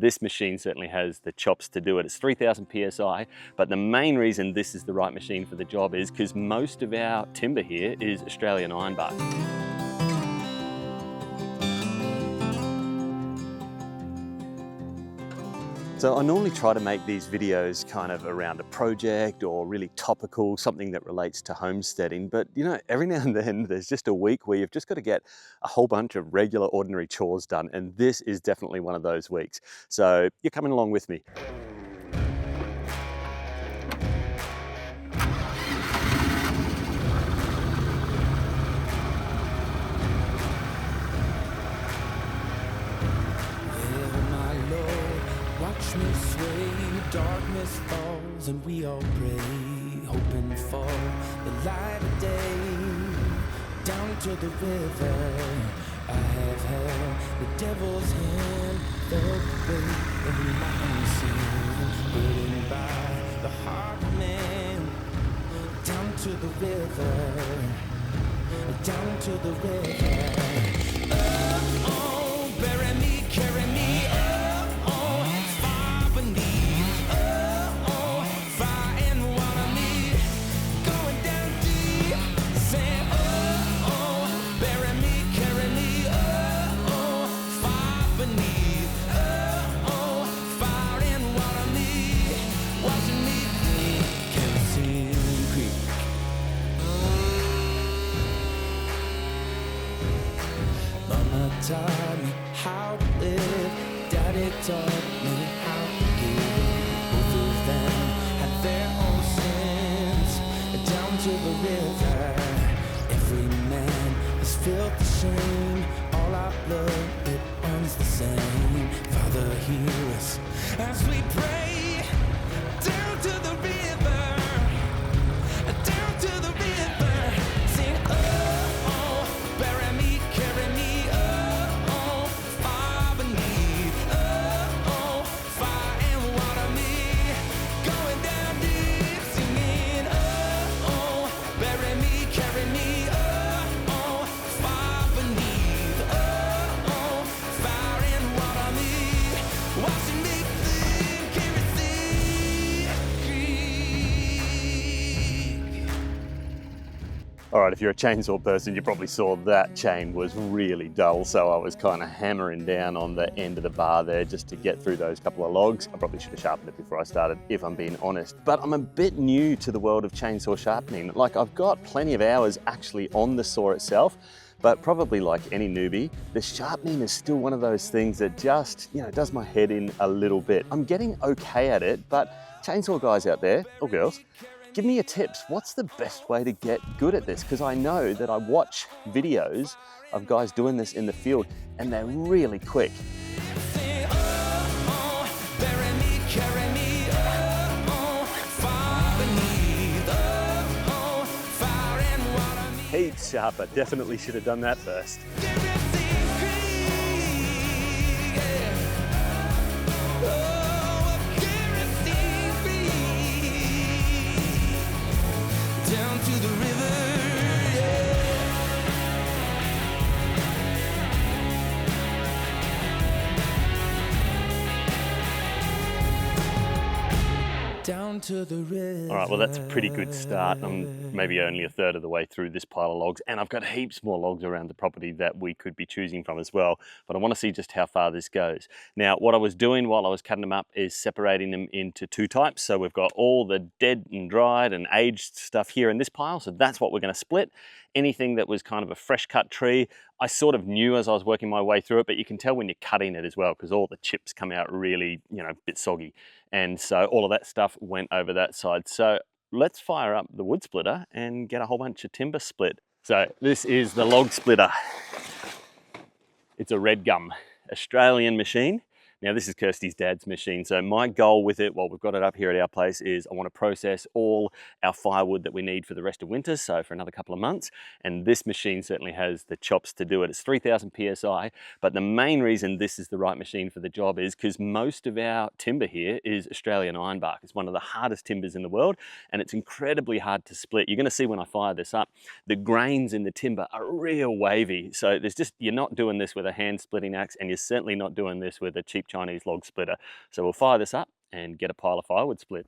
This machine certainly has the chops to do it. It's 3000 PSI, but the main reason this is the right machine for the job is because most of our timber here is Australian ironbark. So I normally try to make these videos kind of around a project or really topical, something that relates to homesteading. But you know, every now and then there's just a week where you've just got to get a whole bunch of regular, ordinary chores done. And this is definitely one of those weeks. So you're coming along with me. Watch me sway, darkness falls and we all pray, hoping for the light of day. Down to the river, I have held the devil's hand, felt the weight of my sin, burdened by the heart of man. Down to the river, down to the river. Oh, bury me, carry me up. Taught me how to live, Daddy taught me how to give. Both of them had their own sins. Down to the river, every man has felt the shame. All our blood, it runs the same. Father, hear us as we pray. Down to the river, down to the river. Sing, oh, bury me, carry me. All right, if you're a chainsaw person, you probably saw that chain was really dull, so I was kind of hammering down on the end of the bar there just to get through those couple of logs. I probably should have sharpened it before I started, if I'm being honest. But I'm a bit new to the world of chainsaw sharpening. Like, I've got plenty of hours actually on the saw itself, but probably like any newbie, the sharpening is still one of those things that just, you know, does my head in a little bit. I'm getting okay at it, but chainsaw guys out there, or girls, give me your tips. What's the best way to get good at this? Because I know that I watch videos of guys doing this in the field and they're really quick. Heaps sharper. Definitely should have done that first. Down to the river. All right, well, that's a pretty good start. I'm maybe only a third of the way through this pile of logs, and I've got heaps more logs around the property that we could be choosing from as well, but I want to see just how far this goes. Now, what I was doing while I was cutting them up is separating them into two types. So we've got all the dead and dried and aged stuff here in this pile, so that's what we're going to split. Anything that was kind of a fresh cut tree, I sort of knew as I was working my way through it, but you can tell when you're cutting it as well, because all the chips come out really, you know, a bit soggy. And so all of that stuff went over that side. So let's fire up the wood splitter and get a whole bunch of timber split. So this is the log splitter. It's a red gum Australian machine. Now this is Kirsty's dad's machine. So my goal with it, while we've got it up here at our place, is I want to process all our firewood that we need for the rest of winter, so for another couple of months. And this machine certainly has the chops to do it. It's 3000 PSI, but the main reason this is the right machine for the job is because most of our timber here is Australian ironbark. It's one of the hardest timbers in the world, and it's incredibly hard to split. You're going to see when I fire this up, the grains in the timber are real wavy. So there's just, you're not doing this with a hand splitting axe, and you're certainly not doing this with a cheap cheap Chinese log splitter. So we'll fire this up and get a pile of firewood split.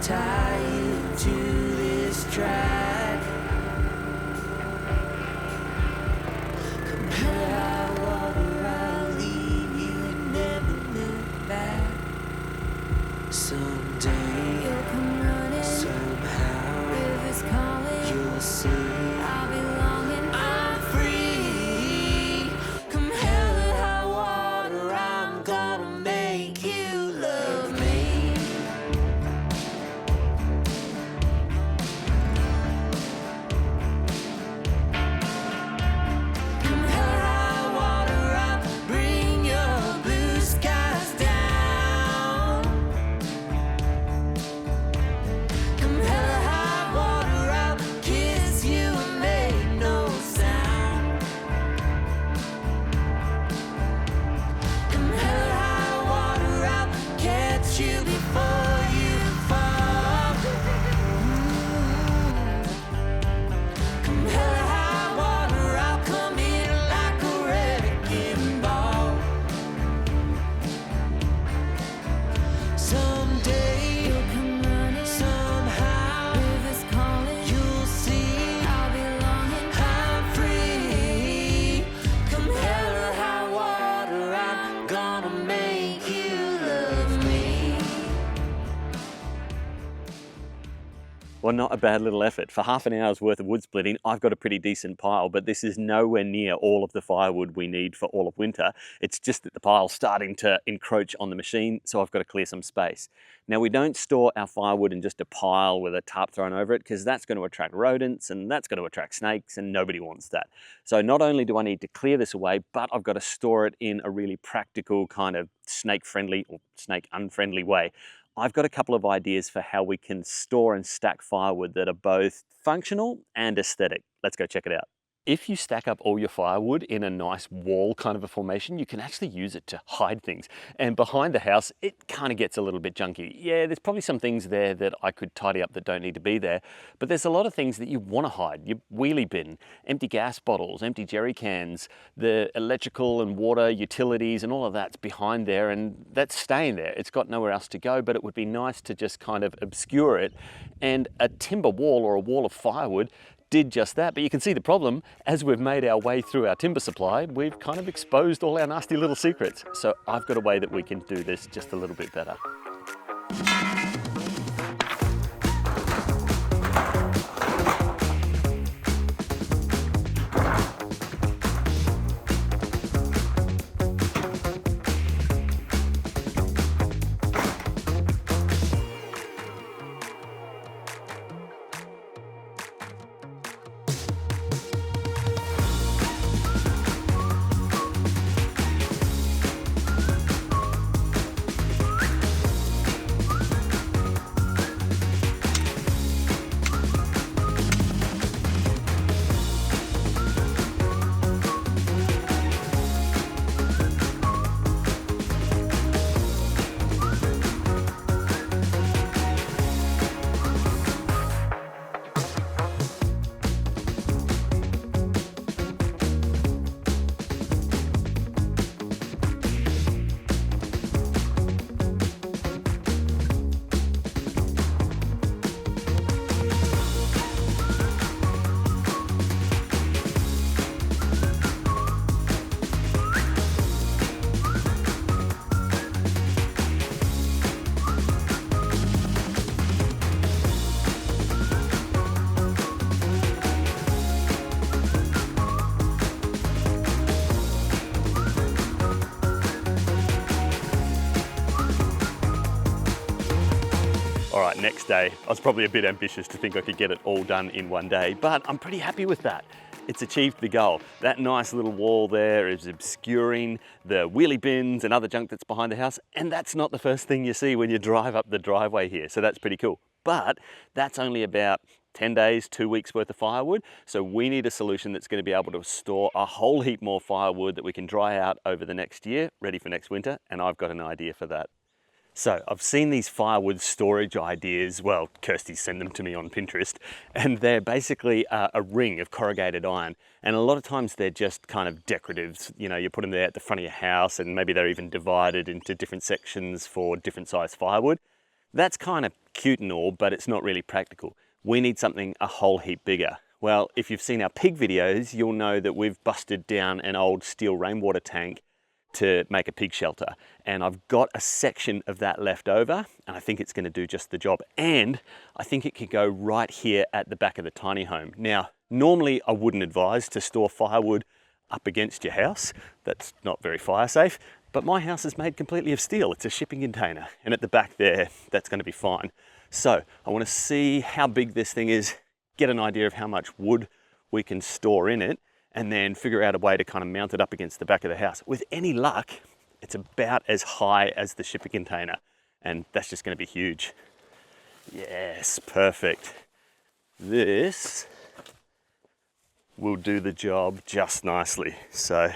Tie you to this track. Compare high water, I'll leave you and never look back. Someday you'll come running, somehow rivers calling, you'll see I'll be longing, I'm free. Come hell or high water, I'm gonna make you love me. Well, not a bad little effort. For half an hour's worth of wood splitting, I've got a pretty decent pile, but this is nowhere near all of the firewood we need for all of winter. It's just that the pile's starting to encroach on the machine, so I've got to clear some space. Now, we don't store our firewood in just a pile with a tarp thrown over it, because that's going to attract rodents and that's going to attract snakes, and nobody wants that. So not only do I need to clear this away, but I've got to store it in a really practical kind of snake-friendly or snake-unfriendly way. I've got a couple of ideas for how we can store and stack firewood that are both functional and aesthetic. Let's go check it out. If you stack up all your firewood in a nice wall kind of a formation, you can actually use it to hide things. And behind the house, it kind of gets a little bit junky. Yeah, there's probably some things there that I could tidy up that don't need to be there, but there's a lot of things that you want to hide. Your wheelie bin, empty gas bottles, empty jerry cans, the electrical and water utilities and all of that's behind there, and that's staying there. It's got nowhere else to go, but it would be nice to just kind of obscure it. And a timber wall or a wall of firewood did just that, but you can see the problem. As we've made our way through our timber supply, we've kind of exposed all our nasty little secrets. So I've got a way that we can do this just a little bit better. All right, next day. I was probably a bit ambitious to think I could get it all done in one day, but I'm pretty happy with that. it's achieved the goal. That nice little wall there is obscuring the wheelie bins and other junk that's behind the house, and that's not the first thing you see when you drive up the driveway here, so that's pretty cool. But that's only about 10 days, 2 weeks worth of firewood, so we need a solution that's going to be able to store a whole heap more firewood that we can dry out over the next year, ready for next winter, and I've got an idea for that. So I've seen these firewood storage ideas, well, Kirsty sent them to me on Pinterest, and they're basically a ring of corrugated iron. And a lot of times they're just kind of decorative. You know, you put them there at the front of your house, and maybe they're even divided into different sections for different size firewood. That's kind of cute and all, but it's not really practical. We need something a whole heap bigger. Well, if you've seen our pig videos, you'll know that we've busted down an old steel rainwater tank to make a pig shelter, and I've got a section of that left over, and I think it's going to do just the job, and I think it could go right here at the back of the tiny home. Now, normally I wouldn't advise to store firewood up against your house. That's not very fire safe, but my house is made completely of steel. It's a shipping container, and at the back there, that's going to be fine. So I want to see how big this thing is, get an idea of how much wood we can store in it, and then figure out a way to kind of mount it up against the back of the house. With any luck, it's about as high as the shipping container, and that's just going to be huge. Yes, perfect. This will do the job just nicely. So,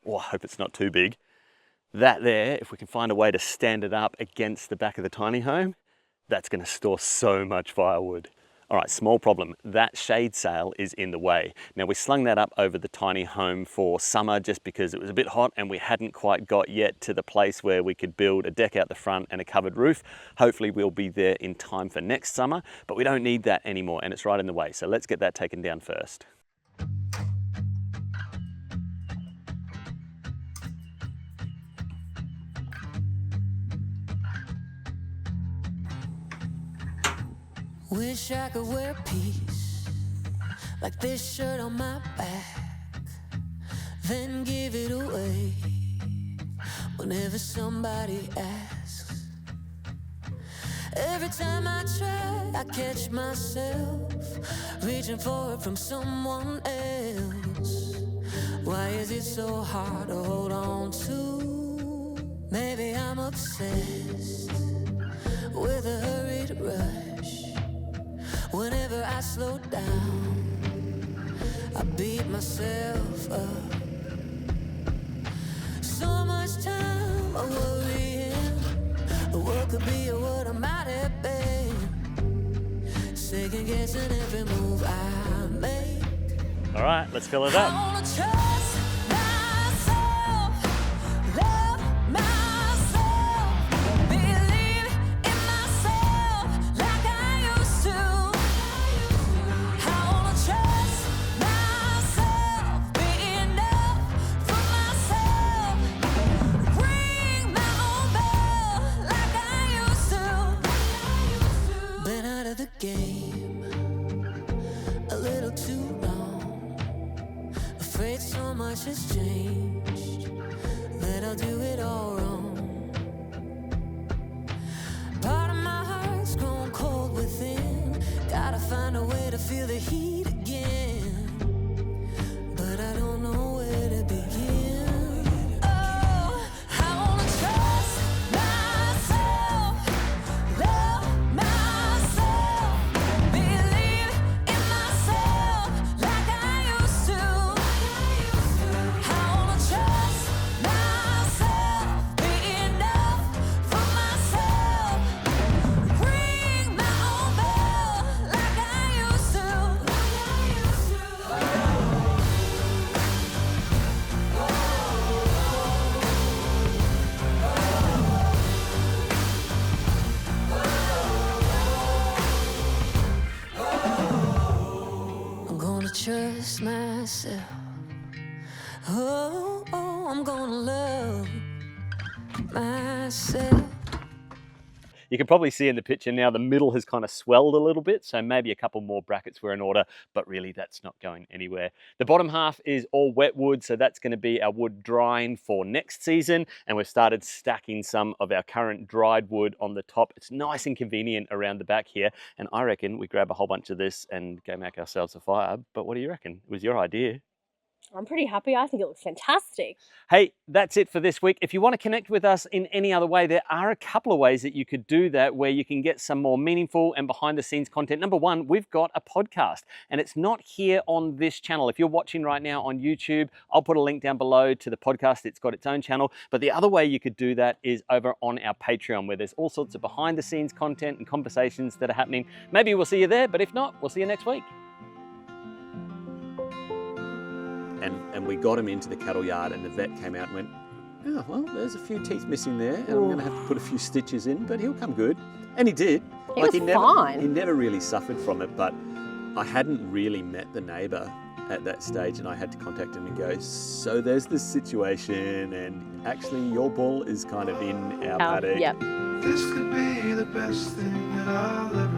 oh, I hope it's not too big. That there, if we can find a way to stand it up against the back of the tiny home, that's going to store so much firewood. All right, small problem. That shade sail is in the way. Now, we slung that up over the tiny home for summer just because it was a bit hot and we hadn't quite got yet to the place where we could build a deck out the front and a covered roof. Hopefully we'll be there in time for next summer, but we don't need that anymore and it's right in the way. So let's get that taken down first. Wish I could wear peace like this shirt on my back, then give it away whenever somebody asks. Every time I try, I catch myself reaching for it from someone else. Why is it so hard to hold on to? Maybe I'm obsessed with a hurried rush. Whenever I slow down, I beat myself up. So much time worrying what could be or what I might have been, second guessing every move I make. All right, let's fill it up. I wanna trust myself, love myself, believe in myself like I used to. I wanna trust myself, be enough for myself, ring my own bell like I used to. Been out of the game a little too long, afraid so much has changed that I'll do it all wrong. Part of my heart's grown cold within, gotta find a way to feel the heat again, but I don't know where to begin. Oh, I wanna trust myself, love myself, believe in myself like I used to. I wanna trust myself, be enough for myself, ring my own bell like I used to. I'm gonna trust myself. Oh, I'm gonna love myself. You can probably see in the picture now the middle has kind of swelled a little bit, so maybe a couple more brackets were in order, but really that's not going anywhere. The bottom half is all wet wood, so that's going to be our wood drying for next season, and we've started stacking some of our current dried wood on the top. It's nice and convenient around the back here, and I reckon we grab a whole bunch of this and go make ourselves a fire. But what do you reckon? It was your idea. I'm pretty happy. I think it looks fantastic. Hey, that's it for this week. If you want to connect with us in any other way, there are a couple of ways that you could do that where you can get some more meaningful and behind the scenes content. Number one, we've got a podcast and it's not here on this channel. If you're watching right now on YouTube, I'll put a link down below to the podcast. It's got its own channel. But the other way you could do that is over on our Patreon, where there's all sorts of behind the scenes content and conversations that are happening. Maybe we'll see you there, but if not, we'll see you next week. And we got him into the cattle yard and the vet came out and went, oh, well, there's a few teeth missing there and I'm going to have to put a few stitches in, but he'll come good. And he did. He was fine. He never really suffered from it, but I hadn't really met the neighbour at that stage and I had to contact him and go, so there's this situation and actually your bull is kind of in our paddock. Yep. This could be the best thing that I'll ever